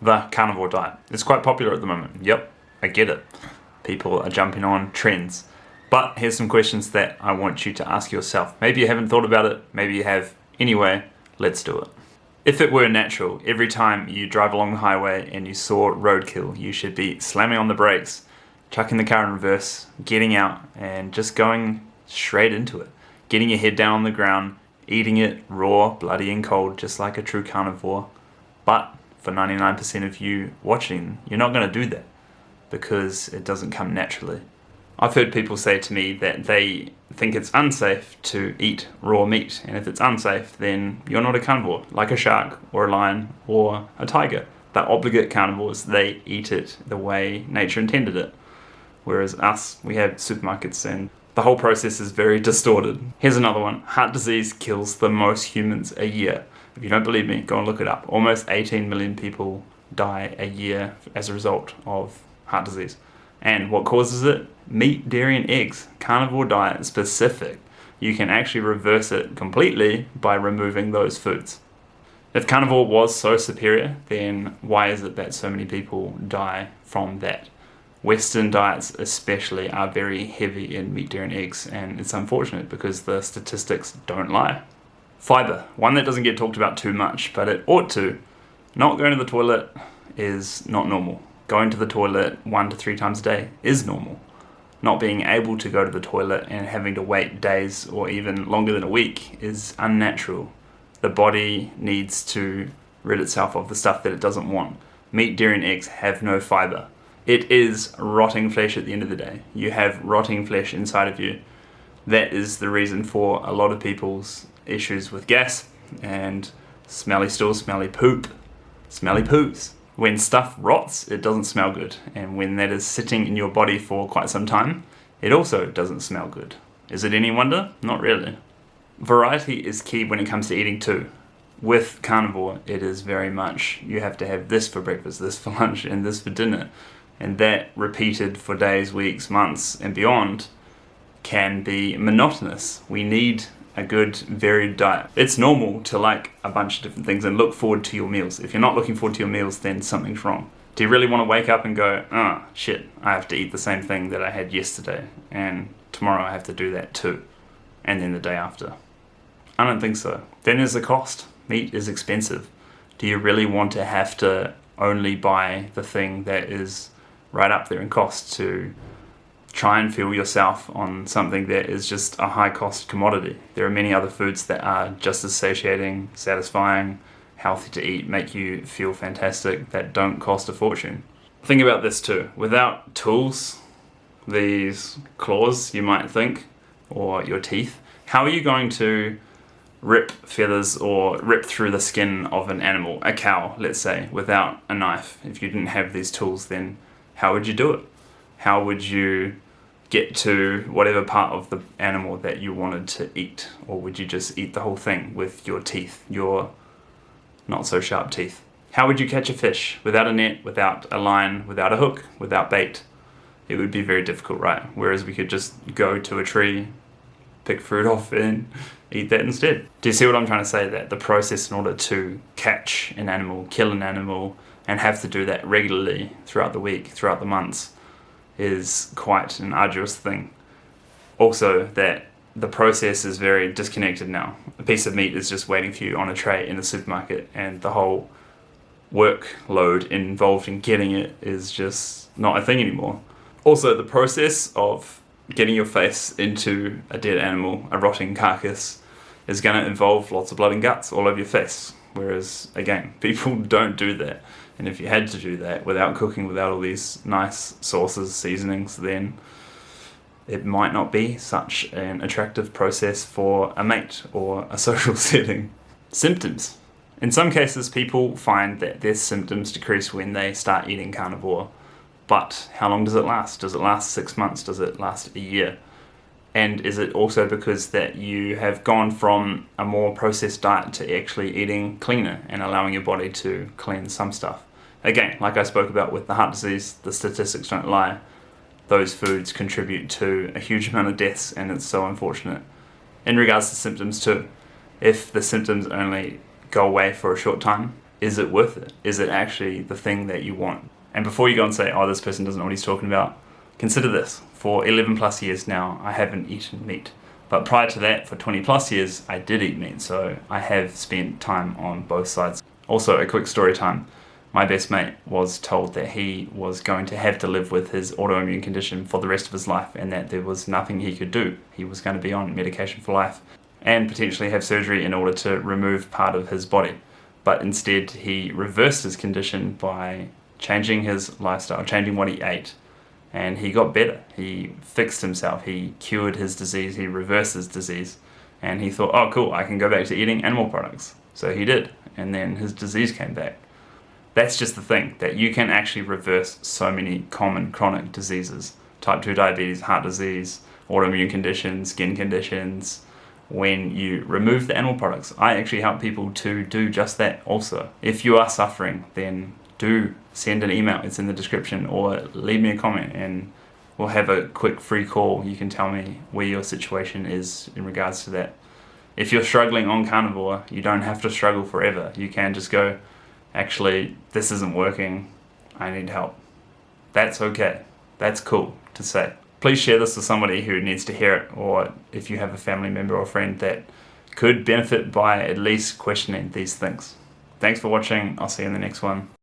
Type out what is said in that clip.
The carnivore diet. It's quite popular at the moment. Yep, I get it. People are jumping on trends. But here's some questions that I want you to ask yourself. Maybe you haven't thought about it, maybe you have. Anyway, let's do it. If it were natural, every time you drive along the highway and you saw roadkill, you should be slamming on the brakes, chucking the car in reverse, getting out and just going straight into it. Getting your head down on the ground, eating it raw, bloody and cold, just like a true carnivore. But for 99% of you watching, you're not going to do that because it doesn't come naturally. I've heard people say to me that they think it's unsafe to eat raw meat, and if it's unsafe, then you're not a carnivore, like a shark or a lion or a tiger. They're obligate carnivores, they eat it the way nature intended it. Whereas us, we have supermarkets and the whole process is very distorted. Here's another one. Heart disease kills the most humans a year. If you don't believe me, go and look it up. Almost 18 million people die a year as a result of heart disease. And what causes it? Meat, dairy, and eggs. Carnivore diet specific. You can actually reverse it completely by removing those foods. If carnivore was so superior, then why is it that so many people die from that? Western diets especially are very heavy in meat, dairy, and eggs, and it's unfortunate because the statistics don't lie. Fiber, one that doesn't get talked about too much, but it ought to. Not going to the toilet is not normal. Going to the toilet 1 to 3 times a day is normal. Not being able to go to the toilet and having to wait days or even longer than a week is unnatural. The body needs to rid itself of the stuff that it doesn't want. Meat, dairy, and eggs have no fiber. It is rotting flesh at the end of the day. You have rotting flesh inside of you. That is the reason for a lot of people's issues with gas and smelly stools, smelly poop, smelly poos. When stuff rots, it doesn't smell good. And when that is sitting in your body for quite some time, it also doesn't smell good. Is it any wonder? Not really. Variety is key when it comes to eating too. With carnivore, it is very much, you have to have this for breakfast, this for lunch, and this for dinner. And that repeated for days, weeks, months, and beyond can be monotonous. We need a good, varied diet. It's normal to like a bunch of different things and look forward to your meals. If you're not looking forward to your meals, then something's wrong. Do you really want to wake up and go, oh, shit, I have to eat the same thing that I had yesterday, and tomorrow I have to do that too, and then the day after? I don't think so. Then there's the cost. Meat is expensive. Do you really want to have to only buy the thing that is right up there in cost to try and fuel yourself on something that is just a high cost commodity? There are many other foods that are just as satiating, satisfying, healthy to eat, make you feel fantastic, that don't cost a fortune. Think about this too. Without tools, these claws you might think, or your teeth, how are you going to rip feathers or rip through the skin of an animal, a cow, let's say, without a knife? If you didn't have these tools, then how would you do it? How would you get to whatever part of the animal that you wanted to eat? Or would you just eat the whole thing with your teeth, your not so sharp teeth? How would you catch a fish without a net, without a line, without a hook, without bait? It would be very difficult, right? Whereas we could just go to a tree, pick fruit off and eat that instead. Do you see what I'm trying to say? That the process in order to catch an animal, kill an animal, and have to do that regularly throughout the week, throughout the months, is quite an arduous thing. Also, that the process is very disconnected now. A piece of meat is just waiting for you on a tray in the supermarket, and the whole workload involved in getting it is just not a thing anymore. Also, the process of getting your face into a dead animal, a rotting carcass, is going to involve lots of blood and guts all over your face. Whereas, again, people don't do that. And if you had to do that without cooking, without all these nice sauces, seasonings, then it might not be such an attractive process for a mate or a social setting. Symptoms. In some cases, people find that their symptoms decrease when they start eating carnivore. But how long does it last? Does it last 6 months? Does it last a year? And is it also because that you have gone from a more processed diet to actually eating cleaner and allowing your body to cleanse some stuff? Again, like I spoke about with the heart disease, the statistics don't lie. Those foods contribute to a huge amount of deaths, and it's so unfortunate. In regards to symptoms too, if the symptoms only go away for a short time, is it worth it? Is it actually the thing that you want? And before you go and say, oh, this person doesn't know what he's talking about, consider this. For 11 plus years now, I haven't eaten meat. But prior to that, for 20 plus years, I did eat meat. So I have spent time on both sides. Also, a quick story time. My best mate was told that he was going to have to live with his autoimmune condition for the rest of his life and that there was nothing he could do. He was going to be on medication for life and potentially have surgery in order to remove part of his body. But instead, he reversed his condition by changing his lifestyle, changing what he ate, and he got better. He fixed himself, he cured his disease, he reversed his disease, and he thought, oh cool, I can go back to eating animal products. So he did, and then his disease came back. That's just the thing, that you can actually reverse so many common chronic diseases. Type 2 diabetes, heart disease, autoimmune conditions, skin conditions, when you remove the animal products. I actually help people to do just that also. If you are suffering, then do send an email, it's in the description, or leave me a comment and we'll have a quick free call. You can tell me where your situation is in regards to that. If you're struggling on carnivore, you don't have to struggle forever. You can just go, actually, this isn't working, I need help. That's okay. That's cool to say. Please share this with somebody who needs to hear it, or if you have a family member or friend that could benefit by at least questioning these things. Thanks for watching. I'll see you in the next one.